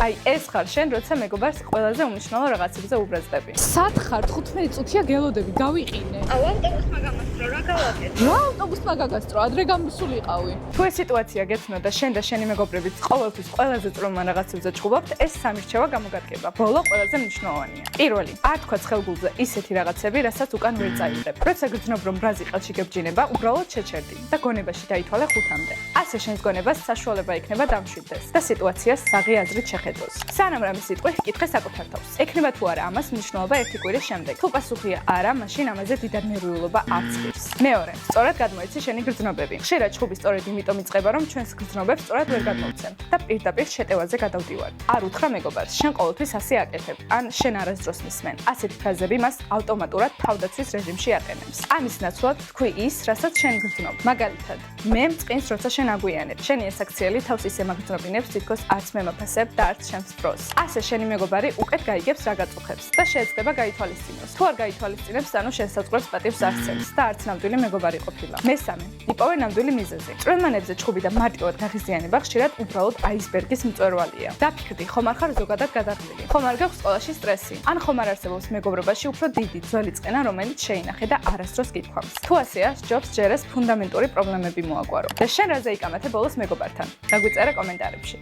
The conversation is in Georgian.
აი ეს ხარ შენ, როცა მეგობარს ყველაზე უმნიშვნელო რაღაცებზე უბრაზდები. სად ხარ? 15 წუთია გელოდები, გავიყინე. აუ ავტობუსმა გამასწრო, რა გავაკეთე? რა ავტობუსმა გაგასწრო, ადრე გამოსულიყავი. თუ ეს სიტუაცია გეცნო და შენ და შენი მეგობრებიც ყოველთვის ყველაზე წვრილმან რაღაცებზე ჭუბობთ, ეს სამირჩევა გამოგადგება. ბოლო ყველაზე მნიშვნელოვანია. პირველი, არ თქვა ხელგულზე ისეთი რაღაცები, რასაც უკან ვერ წაიღებ. როცა გძნობ რომ ბრაზი ყელში გებჯინება, უბრალოდ შეჩერდი და გონებაში დაითვალე 5-მდე. ასე შენს გონებას საშუალება იქნება დამშვიდდეს და სიტუაციას საღი აზრით შეხედოს. სანამ რამე სიტყვი ჰკითხე საკუთარ თავს. ექნება თუ არა ამას მნიშვნელობა ერთი კვირის შემდეგ. თუ პასუხია არა, მაშინ ამაზე დიდად ნერვიულობა არ ცდილს. მეორე, სწორად გადმოიცი შენი გრძნობები. ხშირად ჩხუბი სწორედ იმიტომ იწყება, რომ ჩვენს გრძნობებს სწორად ვერ გადმოვცემ და პირდაპირ შეტევაზე გადავდივარ. არ უთხრა მეგობარს, შენ ყოველთვის ასე აკეთებ, ან შენ არასდროს მისმენ. ასეთი ფრაზები მას ავტომატურად თავდაცვის რეჟიმში აყენებს. ამის ნაცვლად თქვი ის, რასაც შენ გრძნობ. მაგალითად, მე მწყინს, როცა შენ აგვიანებ. შენი ეს აქციელი თავს ისე მაგძნობინებს, თითქოს არც მე მაფასებ და არც შენს პროს. ასე შენი მეგობარი უკეთ გაიგებს რა გაწუხებს და შეეცდება გაითვალისწინოს. თუ არ გაითვალისწინებს, ანუ შესაძლებს პატივს არცემს და არც ნამდვილი მეგობარი ყოფილა. მესამე, იპოვე ნამდვილი მიზეზი. წვრილმანებზე ჩხუბი და მარტივად გაღიზიანება ხშირად უბრალოდ აისბერგის მწვერვალია. დაფიქრდი, ხომ არ ხარ ზოგადად გადახრილი? ხომ არ გაქვს სკოლაში სტრესი? ან ხომ არ არსებობს მეგობრობაში უფრო დიდი ძველი წყენა, რომელიც შეინახე და არასდროს გითქვამს? თუ ასეა, სჯობს ჯერ ეს ფუნდამენტური პრობლემები მოაგვარო. და შენ რაზე იკამათე ბოლოს მეგობართან? დაგვიწერე კომენტარებში.